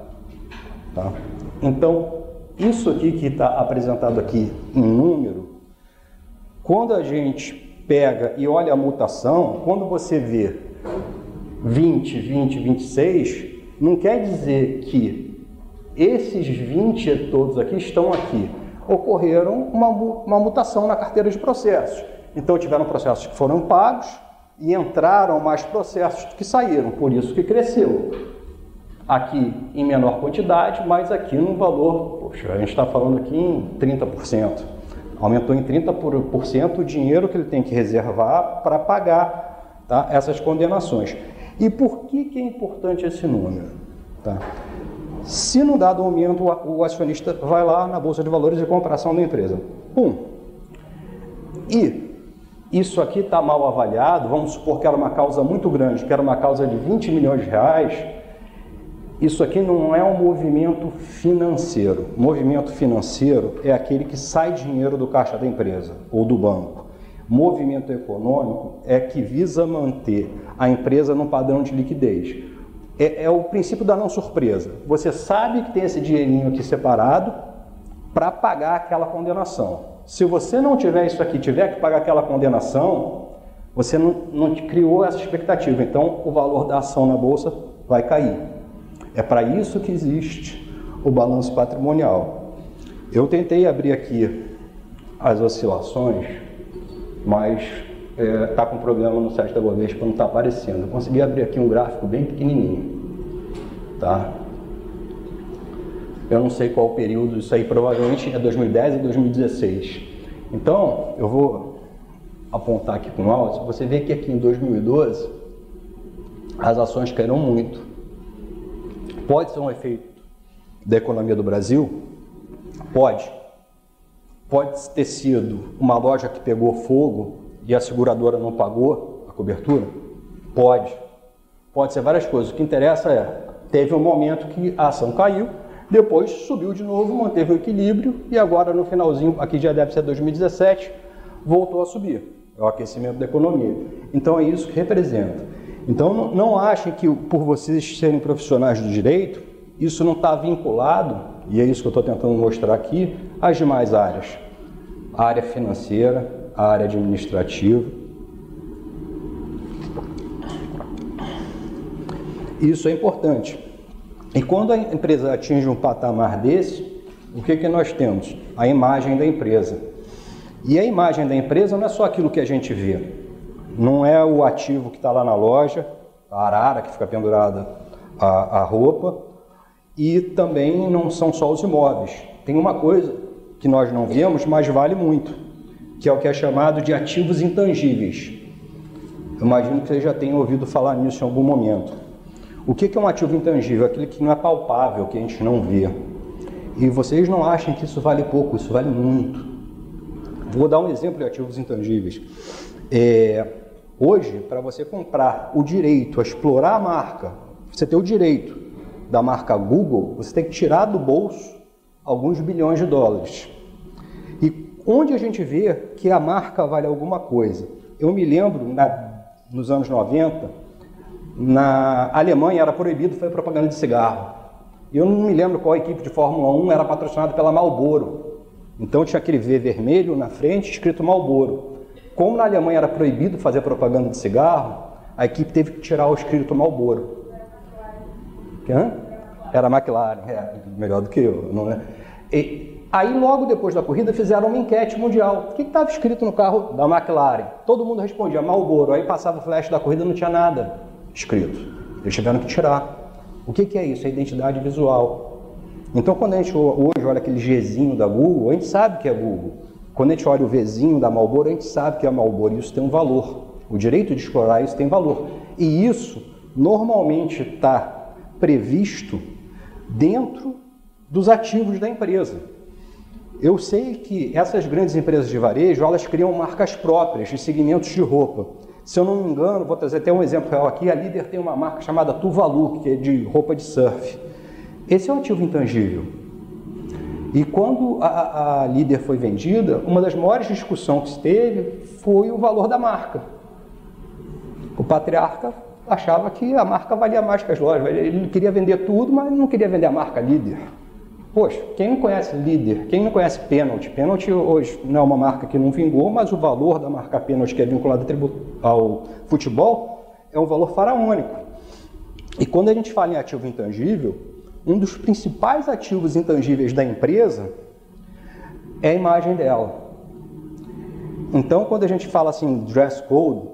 Tá? Então, isso aqui que está apresentado aqui em número, quando a gente pega e olha a mutação, quando você vê 20, 20, 26, não quer dizer que esses 20 todos aqui estão aqui. Ocorreram uma mutação na carteira de processos. Então, tiveram processos que foram pagos e entraram mais processos do que saíram, por isso que cresceu. Aqui em menor quantidade, mas aqui num valor, poxa, a gente está falando aqui em 30%. Aumentou em 30% o dinheiro que ele tem que reservar para pagar, tá, essas condenações. E por que é importante esse número? Tá? Se não dá aumento, o acionista vai lá na Bolsa de Valores e compra a ação da empresa. E isso aqui está mal avaliado, vamos supor que era uma causa muito grande, que era uma causa de 20 milhões de reais, isso aqui não é um movimento financeiro. Movimento financeiro é aquele que sai dinheiro do caixa da empresa ou do banco. Movimento econômico é que visa manter a empresa num padrão de liquidez. É o princípio da não surpresa. Você sabe que tem esse dinheirinho aqui separado para pagar aquela condenação. Se você não tiver isso aqui, tiver que pagar aquela condenação, você não criou essa expectativa. Então, o valor da ação na bolsa vai cair. É para isso que existe o balanço patrimonial. Eu tentei abrir aqui as oscilações, mas está com problema no site da Bovespa, não está aparecendo. Eu consegui abrir aqui um gráfico bem pequenininho, tá? Eu não sei qual o período, isso aí provavelmente é 2010 e 2016. Então, eu vou apontar aqui com o mouse. Você vê que aqui em 2012 as ações caíram muito. Pode ser um efeito da economia do Brasil? Pode. Pode ter sido uma loja que pegou fogo e a seguradora não pagou a cobertura? Pode. Pode ser várias coisas. O que interessa teve um momento que a ação caiu, depois subiu de novo, manteve o equilíbrio e agora no finalzinho, aqui já deve ser 2017, voltou a subir. É o aquecimento da economia. Então é isso que representa. Então não achem que por vocês serem profissionais do direito, isso não está vinculado, e é isso que eu estou tentando mostrar aqui, às demais áreas. A área financeira, a área administrativa. Isso é importante. E quando a empresa atinge um patamar desse, o que nós temos? A imagem da empresa. E a imagem da empresa não é só aquilo que a gente vê. Não é o ativo que está lá na loja, a arara que fica pendurada a roupa, e também não são só os imóveis. Tem uma coisa que nós não vemos, mas vale muito, que é o que é chamado de ativos intangíveis. Eu imagino que vocês já tenham ouvido falar nisso em algum momento. O que é um ativo intangível? Aquele que não é palpável, que a gente não vê. E vocês não acham que isso vale pouco, isso vale muito. Vou dar um exemplo de ativos intangíveis. Hoje, para você comprar o direito a explorar a marca, você ter o direito da marca Google, você tem que tirar do bolso alguns bilhões de dólares. E onde a gente vê que a marca vale alguma coisa? Eu me lembro, nos anos 90, na Alemanha era proibido fazer propaganda de cigarro. Eu não me lembro qual equipe de Fórmula 1 era patrocinada pela Marlboro. Então tinha aquele V vermelho na frente escrito Marlboro. Como na Alemanha era proibido fazer propaganda de cigarro, a equipe teve que tirar o escrito Marlboro. Era a McLaren, melhor do que eu. Não é? E aí logo depois da corrida fizeram uma enquete mundial. O que estava escrito no carro da McLaren? Todo mundo respondia Marlboro. Aí passava o flash da corrida, não tinha nada escrito. Eles tiveram que tirar. O que é isso? É identidade visual. Então quando a gente hoje olha aquele Gzinho da Google, a gente sabe que é Google. Quando a gente olha o Vzinho da Marlboro, a gente sabe que é Marlboro e isso tem um valor. O direito de explorar isso tem valor. E isso normalmente está previsto dentro dos ativos da empresa. Eu sei que essas grandes empresas de varejo, elas criam marcas próprias de segmentos de roupa. Se eu não me engano, vou trazer até um exemplo real aqui, a Líder tem uma marca chamada Tuvalu, que é de roupa de surf. Esse é um ativo intangível. E quando a Líder foi vendida, uma das maiores discussões que se teve foi o valor da marca. O patriarca achava que a marca valia mais que as lojas. Ele queria vender tudo, mas não queria vender a marca Líder. Poxa, quem não conhece Líder, quem não conhece Pênalti? Pênalti hoje não é uma marca que não vingou, mas o valor da marca Pênalti, que é vinculado ao futebol, é um valor faraônico. E quando a gente fala em ativo intangível, um dos principais ativos intangíveis da empresa é a imagem dela. Então, quando a gente fala assim, dress code,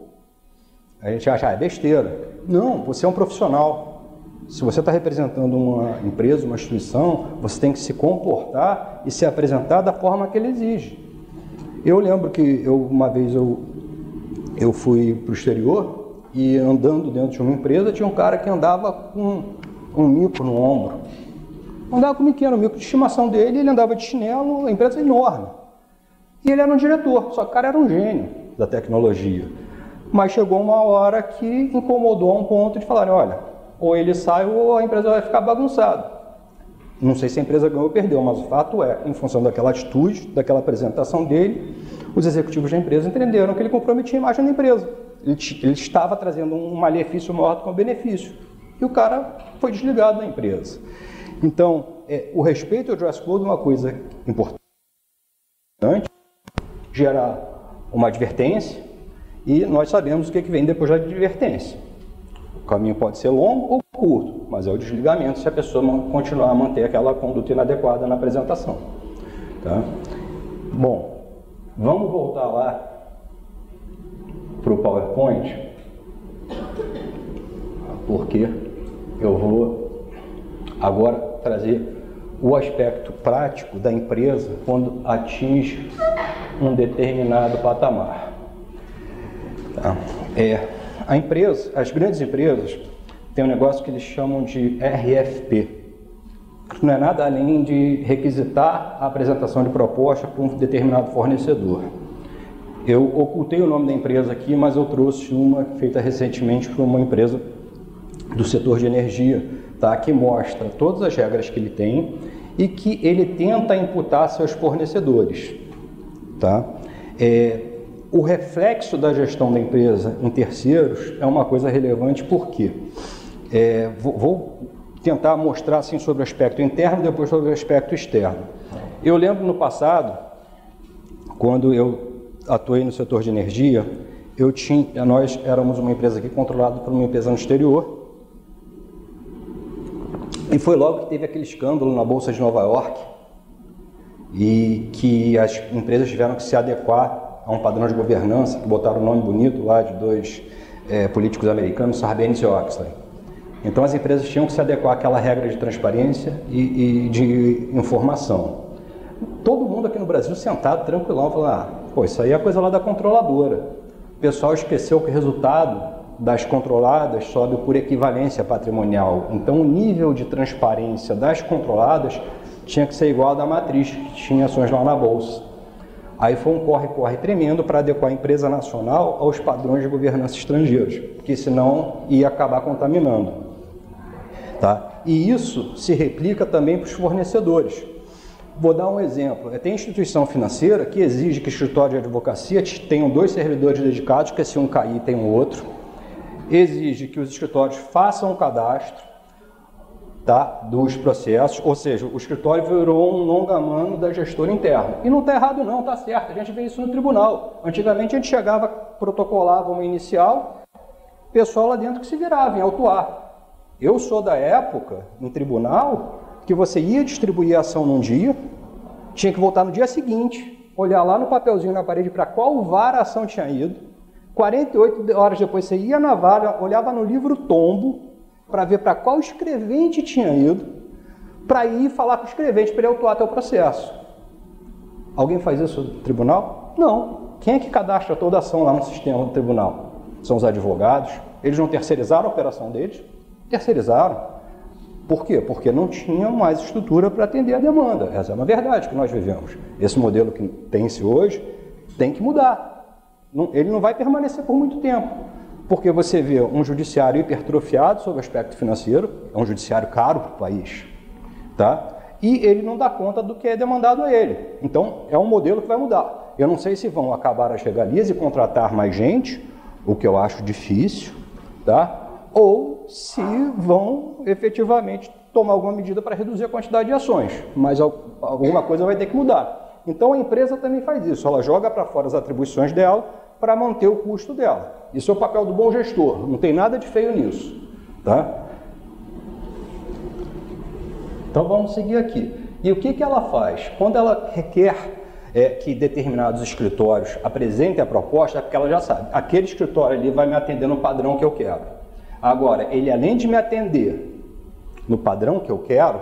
A gente acha, é besteira. Não, você é um profissional. Se você está representando uma empresa, uma instituição, você tem que se comportar e se apresentar da forma que ele exige. Eu lembro que uma vez eu fui para o exterior e andando dentro de uma empresa, tinha um cara que andava com um mico no ombro. Andava com um pequeno mico de estimação dele, ele andava de chinelo, a empresa é enorme. E ele era um diretor, só que o cara era um gênio da tecnologia. Mas chegou uma hora que incomodou a um ponto de falar, olha, ou ele sai ou a empresa vai ficar bagunçada. Não sei se a empresa ganhou ou perdeu, mas o fato é, em função daquela atitude, daquela apresentação dele, os executivos da empresa entenderam que ele comprometia a imagem da empresa. Ele estava trazendo um malefício maior do que um benefício. E o cara foi desligado da empresa. Então, o respeito ao dress code é uma coisa importante, gerar uma advertência, e nós sabemos o que vem depois da advertência. O caminho pode ser longo ou curto, mas é o desligamento se a pessoa continuar a manter aquela conduta inadequada na apresentação. Tá? Bom, vamos voltar lá para o PowerPoint, porque eu vou agora trazer o aspecto prático da empresa quando atinge um determinado patamar. Tá? A empresa, as grandes empresas têm um negócio que eles chamam de RFP. Não é nada além de requisitar a apresentação de proposta para um determinado fornecedor. Eu ocultei o nome da empresa aqui, mas eu trouxe uma feita recentemente por uma empresa do setor de energia, tá? Que mostra todas as regras que ele tem e que ele tenta imputar a seus fornecedores. Tá? O reflexo da gestão da empresa em terceiros é uma coisa relevante, porque vou tentar mostrar assim, sobre o aspecto interno e depois sobre o aspecto externo. Eu lembro no passado, quando eu atuei no setor de energia, nós éramos uma empresa aqui controlada por uma empresa no exterior, e foi logo que teve aquele escândalo na Bolsa de Nova York, e que as empresas tiveram que se adequar a um padrão de governança, que botaram um nome bonito lá de dois políticos americanos, Sarbanes e Oxley. Então as empresas tinham que se adequar àquela regra de transparência e de informação. Todo mundo aqui no Brasil sentado, tranquilão, falando, pô, isso aí é coisa lá da controladora. O pessoal esqueceu que o resultado das controladas sobe por equivalência patrimonial. Então o nível de transparência das controladas tinha que ser igual ao da matriz, que tinha ações lá na Bolsa. Aí foi um corre-corre tremendo para adequar a empresa nacional aos padrões de governança estrangeiros, porque senão ia acabar contaminando. Tá? E isso se replica também para os fornecedores. Vou dar um exemplo. Tem instituição financeira que exige que o escritório de advocacia tenham 2 servidores dedicados, que se um cair tem um outro. Exige que os escritórios façam um cadastro, tá, dos processos, ou seja, o escritório virou um longa-mano da gestora interna. E não está errado não, está certo, a gente vê isso no tribunal. Antigamente a gente chegava, protocolava uma inicial, o pessoal lá dentro que se virava em autuar. Eu sou da época, no tribunal, que você ia distribuir a ação num dia, tinha que voltar no dia seguinte, olhar lá no papelzinho na parede para qual vara a ação tinha ido, 48 horas depois você ia na vara, olhava no livro tombo, para ver para qual escrevente tinha ido, para ir falar com o escrevente, para ele autuar até o processo. Alguém faz isso no tribunal? Não. Quem é que cadastra toda a ação lá no sistema do tribunal? São os advogados. Eles não terceirizaram a operação deles? Terceirizaram. Por quê? Porque não tinham mais estrutura para atender a demanda. Essa é uma verdade que nós vivemos. Esse modelo que tem-se hoje tem que mudar. Ele não vai permanecer por muito tempo. Porque você vê um judiciário hipertrofiado sobre o aspecto financeiro, é um judiciário caro para o país, tá? E ele não dá conta do que é demandado a ele. Então, é um modelo que vai mudar. Eu não sei se vão acabar as regalias e contratar mais gente, o que eu acho difícil, tá? Ou se vão efetivamente tomar alguma medida para reduzir a quantidade de ações, mas alguma coisa vai ter que mudar. Então, a empresa também faz isso, ela joga para fora as atribuições dela, para manter o custo dela. Isso é o papel do bom gestor, não tem nada de feio nisso. Tá? Então vamos seguir aqui. E o que ela faz? Quando ela requer que determinados escritórios apresentem a proposta, é porque ela já sabe, aquele escritório ali vai me atender no padrão que eu quero. Agora, ele além de me atender no padrão que eu quero,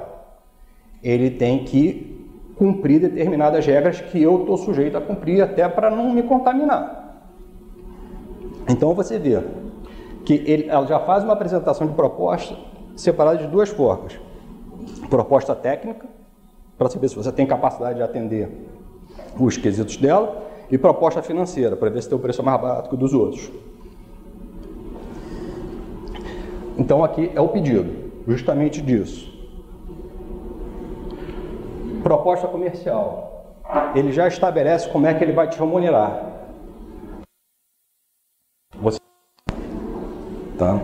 ele tem que cumprir determinadas regras que eu estou sujeito a cumprir, até para não me contaminar. Então você vê que ela já faz uma apresentação de proposta separada de duas formas. Proposta técnica, para saber se você tem capacidade de atender os quesitos dela, e proposta financeira, para ver se o preço é mais barato que o dos outros. Então aqui é o pedido, justamente disso. Proposta comercial. Ele já estabelece como é que ele vai te remunerar. Tá?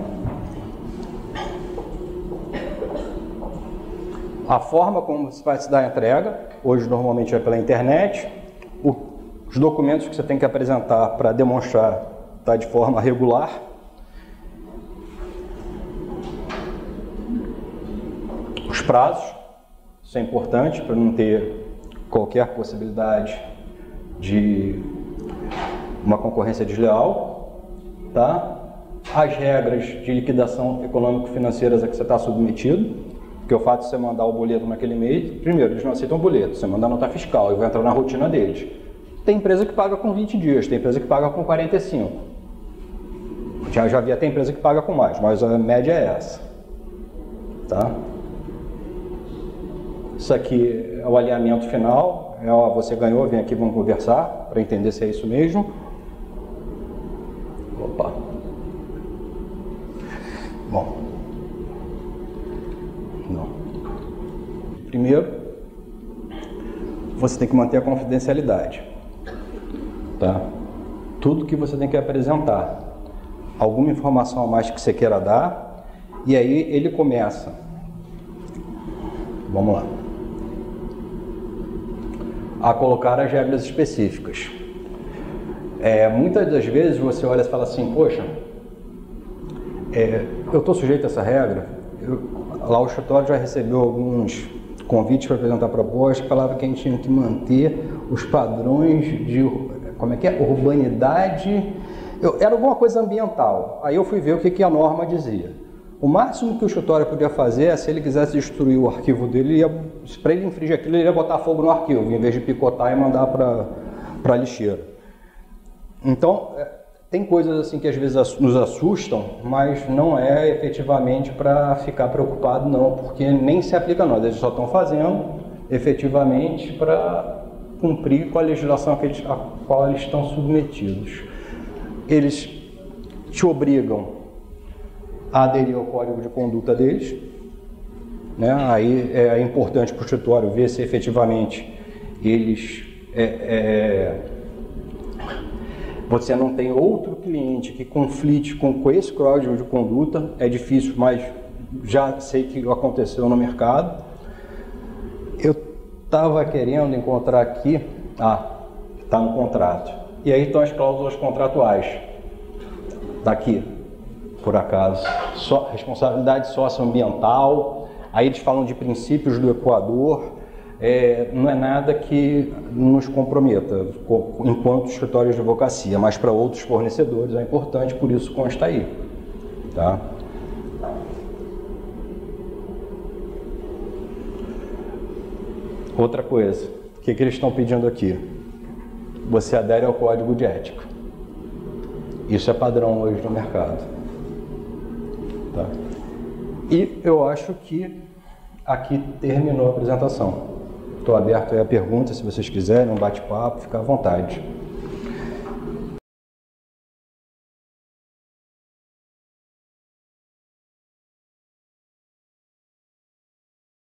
A forma como você vai se dar a entrega, hoje normalmente é pela internet. Os documentos que você tem que apresentar para demonstrar tá de forma regular. Os prazos, isso é importante para não ter qualquer possibilidade de uma concorrência desleal, tá? As regras de liquidação econômico-financeiras a que você está submetido, porque o fato de você mandar o boleto naquele mês, primeiro, eles não aceitam o boleto, você manda a nota fiscal e vai entrar na rotina deles. Tem empresa que paga com 20 dias, tem empresa que paga com 45. Já vi até empresa que paga com mais, mas a média é essa, tá? Isso aqui é o alinhamento final, você ganhou, vem aqui, vamos conversar, para entender se é isso mesmo. Opa. Bom. Não. Primeiro, você tem que manter a confidencialidade, tá? Tudo que você tem que apresentar, alguma informação a mais que você queira dar, e aí ele começa. Vamos lá. A colocar as regras específicas. Muitas das vezes você olha e fala assim, poxa, eu estou sujeito a essa regra. Lá o escritório já recebeu alguns convites para apresentar propostas, falava que a gente tinha que manter os padrões de, como é que é? Urbanidade, era alguma coisa ambiental. Aí eu fui ver o que a norma dizia. O máximo que o escritório podia fazer é, se ele quisesse destruir o arquivo dele, para ele infringir aquilo, ele ia botar fogo no arquivo, em vez de picotar e mandar para a lixeira. Então, tem coisas assim que às vezes nos assustam, mas não é efetivamente para ficar preocupado não, porque nem se aplica a nós, eles só estão fazendo efetivamente para cumprir com a legislação a qual eles estão submetidos. Eles te obrigam a aderir ao código de conduta deles, né? Aí é importante para o escritório ver se efetivamente eles você não tem outro cliente que conflite com esse código de conduta. É difícil, mas já sei que aconteceu no mercado. Eu estava querendo encontrar aqui, está no contrato, e aí estão as cláusulas contratuais, daqui, por acaso, responsabilidade socioambiental, aí eles falam de princípios do Equador, não é nada que nos comprometa enquanto escritórios de advocacia, mas para outros fornecedores é importante, por isso consta aí, tá? Outra coisa, o que eles estão pedindo aqui? Você adere ao código de ética. Isso é padrão hoje no mercado. Tá? E eu acho que aqui terminou a apresentação. Estou aberto aí a perguntas, se vocês quiserem, um bate-papo, fica à vontade.